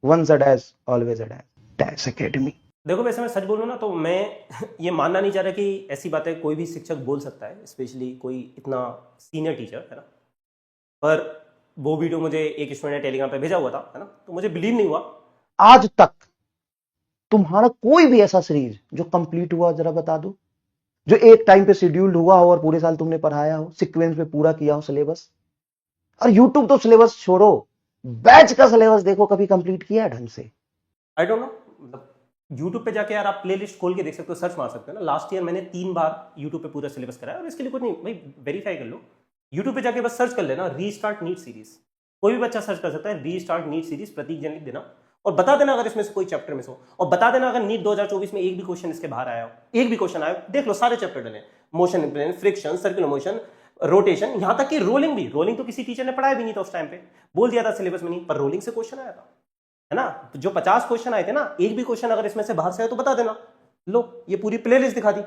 Once a dash always a dash, dash academy. देखो वैसे मैं सच बोलूँ ना तो मैं ये मानना नहीं चाह रहा कि ऐसी बातें कोई भी शिक्षक बोल सकता है, स्पेशली कोई इतना सीनियर टीचर, है ना। पर वो वीडियो मुझे एक स्टूडेंट ने टेलीग्राम पे भेजा हुआ था, है ना, तो मुझे बिलीव नहीं हुआ। आज तक तुम्हारा कोई भी ऐसा सीरीज जो कंप्लीट हुआ जरा बता दो, जो एक टाइम पे शेड्यूल्ड हुआ हो और पूरे साल तुमने पढ़ाया हो, सीक्वेंस में पूरा किया हो सिलेबस। और यूट्यूब तो सिलेबस छोड़ो, बैच का सिलेबस देखो, कभी कंप्लीट किया है ढंग से? आई डोंट नो, मतलब यूट्यूब पे जाके यार आप प्लेलिस्ट खोल के देख सकते हो, सर्च मार सकते हो ना। लास्ट ईयर मैंने 3 बार यूट्यूब पे पूरा सिलेबस कराया, और इसके लिए कुछ नहीं भाई, वेरीफाई कर लो। यूट्यूब पे जाके बस सर्च कर लेना रीस्टार्ट नीट सीरीज, कोई भी बच्चा सर्च कर सकता है रीस्टार्ट नीट सीरीज, प्रतीक जैन लिख देना और बता देना अगर इसमें से कोई चैप्टर मिस हो, और बता देना अगर नीट 2024 में एक भी क्वेश्चन इसके बाहर आया हो, एक भी क्वेश्चन आया, देख लो सारे चैप्टर डले, motion plane, friction, circular motion, rotation, यहां तक कि रोलिंग भी। रोलिंग तो किसी टीचर ने पढ़ाया भी नहीं था उस टाइम पे, बोल दिया था सिलेबस में नहीं, पर रोलिंग से क्वेश्चन आया था, है ना। तो जो 50 क्वेश्चन आए थे ना, एक भी क्वेश्चन अगर इसमें से बाहर से आए तो बता देना। लो ये पूरी प्लेलिस्ट दिखा दी।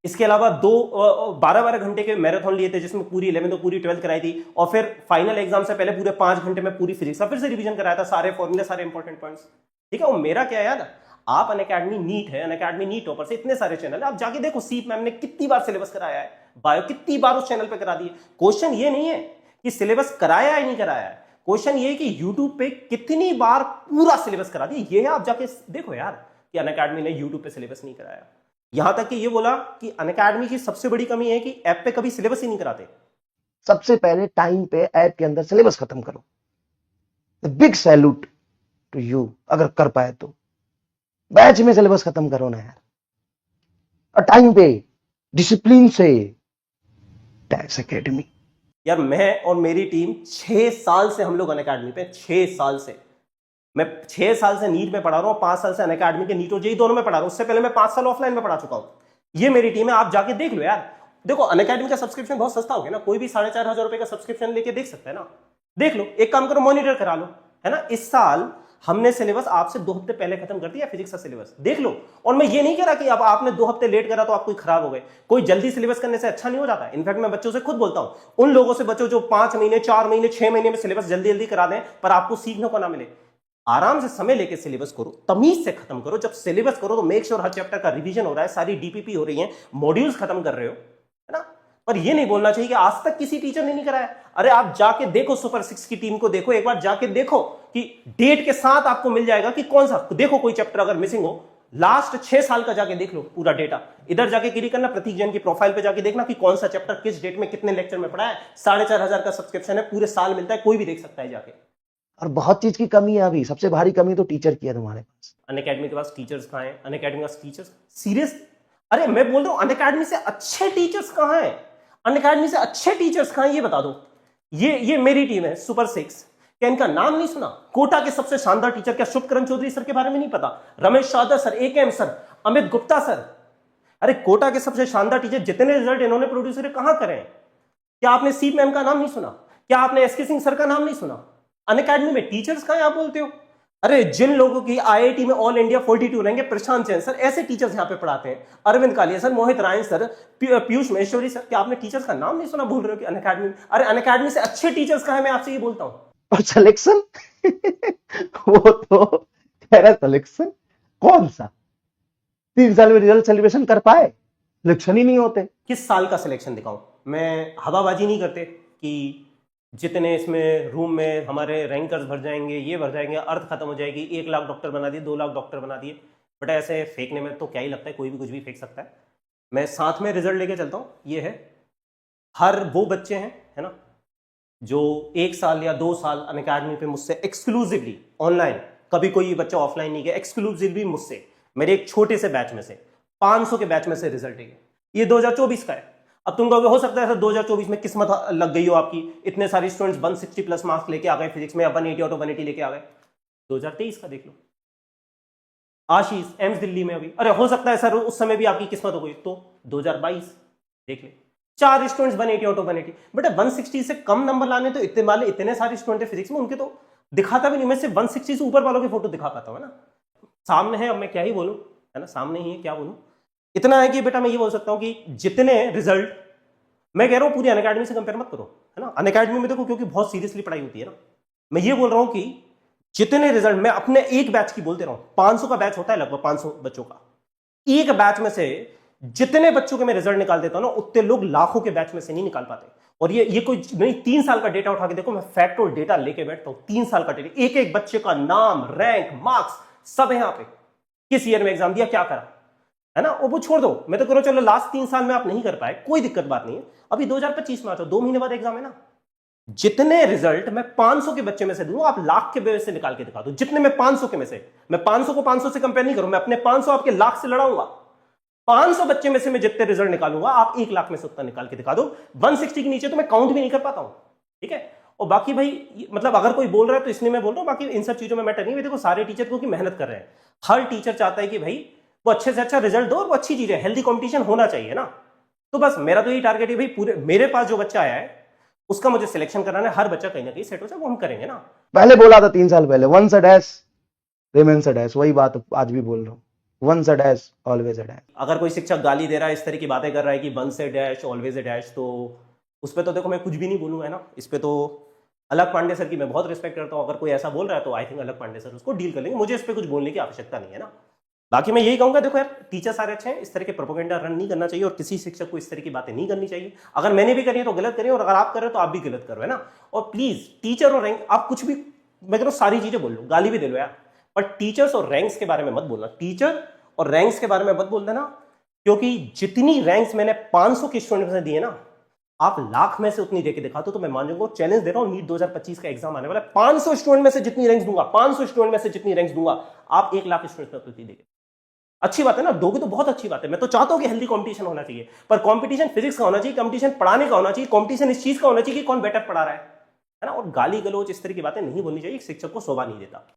इसके अलावा 12-12 घंटे के मैराथन लिए थे, जिसमें पूरी 11th और पूरी 12th कराई थी, और फिर फाइनल एग्जाम से पहले पूरे 5 घंटे में पूरी फिजिक्स का फिर से रिवीजन कराया था, सारे फॉर्मूले, सारे इंपॉर्टेंट पॉइंट्स। ठीक है, और मेरा क्या याद, आप अनअकैडमी नीट है, अनअकैडमी नीट टॉपर से इतने सारे चैनल है, आप जाके देखो सीप मैम ने कितनी बार सिलेबस कराया है, बायो कितनी बार उस चैनल पे करा दी है। क्वेश्चन ये नहीं है कि सिलेबस कराया है नहीं कराया है, क्वेश्चन ये है कि यूट्यूब पे कितनी बार पूरा सिलेबस करा दिया। ये है, आप जाके देखो यार कि अनअकैडमी ने यूट्यूब पे सिलेबस नहीं कराया। यहां तक कि ये बोला कि अनअकैडमी की सबसे बड़ी कमी है कि ऐप पे कभी सिलेबस ही नहीं कराते। सबसे पहले टाइम पे ऐप के अंदर सिलेबस खत्म करो। बिग सैल्यूट टू यू, अगर कर पाए तो बैच में सिलेबस खत्म करो ना यार, और टाइम पे डिसिप्लिन से, डैश एकेडमी। यार मैं और मेरी टीम 6 साल से हम लोग अनअकैडमी पे, 6 साल से। मैं 6 साल से नीट में पढ़ा रहा हूँ, 5 साल से अनअकैडमी के नीट और जेई दोनों में पढ़ा रहा हूँ। उससे पहले मैं 5 साल ऑफलाइन में पढ़ा चुका हूँ। ये मेरी टीम है, आप जाके देख लो यार। देखो अनअकैडमी का सब्सक्रिप्शन बहुत सस्ता हो गया ना, कोई भी 4,500 रुपए का सब्सक्रिप्शन लेके देख सकता है ना। देख लो, एक काम करो मॉनिटर करा लो, है ना। इस साल हमने सिलेबस आपसे 2 हफ्ते पहले खत्म कर दिया फिजिक्स का सिलेबस, देख लो। और मैं ये नहीं कह रहा कि अब आपने 2 हफ्ते लेट करा तो आप कोई खराब हो गए, कोई जल्दी सिलेबस करने से अच्छा नहीं हो जाता। इनफैक्ट मैं बच्चों से खुद बोलता हूं, उन लोगों से बच्चों जो 5 महीने, 4 महीने, 6 महीने में सिलेबस जल्दी जल्दी करा दें पर आपको सीखने को ना मिले। आराम से समय लेके सिलेबस करो, तमीज से खत्म करो। जब सिलेबस करो तो मेक श्योर हर चैप्टर का रिवीजन हो रहा है, सारी डीपीपी हो रही है, मॉड्यूल्स खत्म कर रहे हो, है ना। पर ये नहीं बोलना चाहिए कि आज तक किसी टीचर ने नहीं कराया। अरे आप जाके देखो, सुपर 6 की टीम को देखो, एक बार जाके देखो कि डेट के साथ आपको मिल जाएगा कि कौन सा, देखो कोई चैप्टर अगर मिसिंग हो, लास्ट 6 साल का जाके देख लो पूरा डेटा। इधर जाके क्लिक करना, प्रतीक जैन की प्रोफाइल पे जाके देखना कि कौन सा चैप्टर किस डेट में कितने लेक्चर में पढ़ा है। 4,500 का सब्सक्रिप्शन है, पूरे साल मिलता है, कोई भी देख सकता है जाके। और बहुत चीज की कमी है, अभी सबसे भारी कमी तो टीचर की है तुम्हारे पास। अनअकैडमी के पास टीचर्स कहाँ हैं? अनअकैडमी के पास टीचर्स सीरियस, अरे मैं बोल रहा हूं अनअकैडमी से अच्छे टीचर्स कहाँ हैं? अनअकैडमी से अच्छे टीचर्स कहाँ हैं ये बता दो। ये मेरी टीम है सुपर 6, क्या इनका नाम नहीं सुना? कोटा के सबसे शानदार टीचर, क्या शुभकरण चौधरी सर के बारे में नहीं पता? Ramesh Shadar sir, AKM sir, Amit Gupta sir. अरे कोटा के सबसे शानदार टीचर, जितने रिजल्ट इन्होंने प्रोड्यूस करे कहां करें? क्या आपने सी मैम का नाम नहीं सुना? क्या आपने एसके सिंह सर का नाम नहीं सुना? अनअकैडमी में टीचर्स कहां आप बोलते हो? अरे जिन लोगों की आईआईटी में ऑल इंडिया 42 रहेंगे, प्रशांत जैन सर, ऐसे टीचर्स यहां पे पढ़ाते हैं, Arvind Kalia sir, Mohit Rayan sir, Piyush Maheshwari sir. क्या आपने टीचर्स का नाम नहीं सुना? बोल रहे हो कि अनअकैडमी? अरे अनअकैडमी से अच्छे टीचर्स कहां है, मैं आपसे ये बोलता हूं। और सिलेक्शन वो तो कह रहा सिलेक्शन कौन सा, 3 साल में रिजल्ट सेलिब्रेशन कर पाए? सिलेक्शन ही नहीं होते। किस साल का सिलेक्शन दिखाऊं? मैं हवाबाजी नहीं करते कि जितने इसमें रूम में हमारे रैंकर्स भर जाएंगे, ये भर जाएंगे, अर्थ खत्म हो जाएगी, 1 लाख डॉक्टर बना दिए, 2 लाख डॉक्टर बना दिए। बट ऐसे फेंकने में तो क्या ही लगता है, कोई भी कुछ भी फेंक सकता है। मैं साथ में रिजल्ट लेके चलता हूँ। ये है, हर वो बच्चे हैं, है ना, जो 1 साल या 2 साल अनअकैडमी पे मुझसे एक्सक्लूसिवली ऑनलाइन, कभी कोई बच्चा ऑफलाइन नहीं गया, एक्सक्लूसिवली मुझसे, मेरे एक छोटे से बैच में से, 500 के बैच में से रिजल्ट है। ये 2024 का है। अब तुम कहोगे हो सकता है सर 2024 में किस्मत लग गई हो आपकी, इतने सारे स्टूडेंट्स 160+ मार्क्स लेके आ गए फिजिक्स में, या 180 आउट ऑफ 180 लेके आ गए। 2023 का देख लो, आशीष एम्स दिल्ली में अभी। अरे हो सकता है सर उस समय भी आपकी किस्मत हो गई, तो 2022 देख ले, 4 स्टूडेंट्स 180 आउट ऑफ 180। बेटा 160 से कम नंबर लाने तो इतने वाले, इतने सारे स्टूडेंट है फिजिक्स में, उनके तो दिखाता भी नहीं। मैं सिर्फ 160 से ऊपर वालों की फोटो दिखा पाता हूँ ना, सामने है, अब मैं क्या ही बोलूं, है ना, सामने ही है, क्या बोलूं। इतना है कि बेटा मैं ये बोल सकता हूं कि जितने रिजल्ट, मैं कह रहा हूं पूरी अनअकैडमी से कंपेयर मत करो, है ना। अनअकैडमी में देखो क्योंकि बहुत सीरियसली पढ़ाई होती है ना। मैं ये बोल रहा हूं कि जितने रिजल्ट, मैं अपने एक बैच की बोलते रहा हूं, 500 का बैच होता है लगभग, 500 बच्चों का, एक बैच में से जितने बच्चों के मैं रिजल्ट निकाल देता हूं ना, उतने लोग लाखों के बैच में से नहीं निकाल पाते। और ये कोई नहीं, 3 साल का डेटा उठा के देखो, मैं फैक्ट और डेटा लेके बैठता हूं, 3 साल का डेटा, एक एक बच्चे का नाम, रैंक, मार्क्स सब है यहां पे, किस ईयर में एग्जाम दिया, क्या करा, है ना। और वो छोड़ दो, मैं तो करो चलो लास्ट 3 साल में आप नहीं कर पाए, कोई दिक्कत बात नहीं है, अभी 2025 में आ जाओ, 2 महीने बाद एग्जाम है ना। जितने रिजल्ट मैं 500 के बच्चे में से दूंगा, आप लाख के बेस से निकाल के दिखा दो, जितने मैं 500 के में से, मैं 500 को 500 से कंपेयर नहीं करूं, मैं अपने 500 आपके लाख से लड़ाऊंगा। 500 बच्चे में से मैं जितने रिजल्ट निकालूंगा, आप 1 लाख में से उतना निकाल के दिखा दो। 160 के नीचे तो मैं काउंट भी नहीं कर पाता हूं, ठीक है। और बाकी भाई मतलब अगर कोई बोल रहा है तो इसलिए मैं बोल रहा हूं, बाकी इन सब चीजों में मैटर नहीं है। देखो सारे टीचर क्योंकि मेहनत कर रहे हैं, हर टीचर चाहता है कि भाई वो अच्छे से अच्छा रिजल्ट दो, और वो अच्छी चीज है, हेल्दी कंपटीशन होना चाहिए ना। तो बस मेरा तो यही टारगेट है भाई, पूरे मेरे पास जो बच्चा आया है उसका मुझे सिलेक्शन कराना है, हर बच्चा कहीं ना कहीं सेट हो जाए, वो हम करेंगे ना। पहले बोला था 3 साल पहले, once a dash remains a dash, वही बात आज भी बोल रहा हूँ, once a dash always a dash. अगर कोई शिक्षक गाली दे रहा है, इस तरह की बातें कर रहा है कि वन से डैश ऑलवेज ए डैश, तो उस पर तो देखो मैं कुछ भी नहीं बोलूंगा, है ना। इस पे तो अलग पांडे सर की मैं बहुत रिस्पेक्ट करता हूं, अगर कोई ऐसा बोल रहा है तो आई थिंक अलग पांडे सर उसको डील कर लेंगे, मुझे इस पर कुछ बोलने की आवश्यकता नहीं है ना। बाकी मैं यही कहूंगा, देखो यार टीचर सारे अच्छे हैं, इस तरह के प्रोपेगेंडा रन नहीं करना चाहिए, और किसी शिक्षक को इस तरह की बातें नहीं करनी चाहिए। अगर मैंने भी करी है तो गलत करिए, और अगर आप कर रहे हो तो आप भी गलत करो, है ना। और प्लीज टीचर और रैंक, आप कुछ भी, मैं कह रहा हूं सारी चीजें बोल लो, गाली भी दे लो यार, पर टीचर्स और रैंक्स के बारे में मत बोलना, टीचर और रैंक्स के बारे में मत बोल देना, क्योंकि जितनी रैंक्स मैंने 500 के स्टूडेंट में दिए ना, आप लाख में से उतनी देके दिखा दो तो मैं मान जाऊंगा। चैलेंज दे रहा हूं, नीट 2025 का एग्जाम आने वाला है, 500 स्टूडेंट में से जितनी रैंक्स दूंगा, 500 स्टूडेंट में से जितनी रैंक्स दूंगा, आप 1 लाख स्टूडेंट में उतनी देंगे। अच्छी बात है ना, दोगे तो बहुत अच्छी बात है। मैं तो चाहता हूं कि हेल्दी कंपटीशन होना चाहिए, पर कंपटीशन फिजिक्स का होना चाहिए, कंपटीशन पढ़ाने का होना चाहिए, कंपटीशन इस चीज का होना चाहिए कि कौन बेटर पढ़ा रहा है ना। और गाली गलोच इस तरह की बातें नहीं बोलनी चाहिए, शिक्षक को शोभा नहीं देता।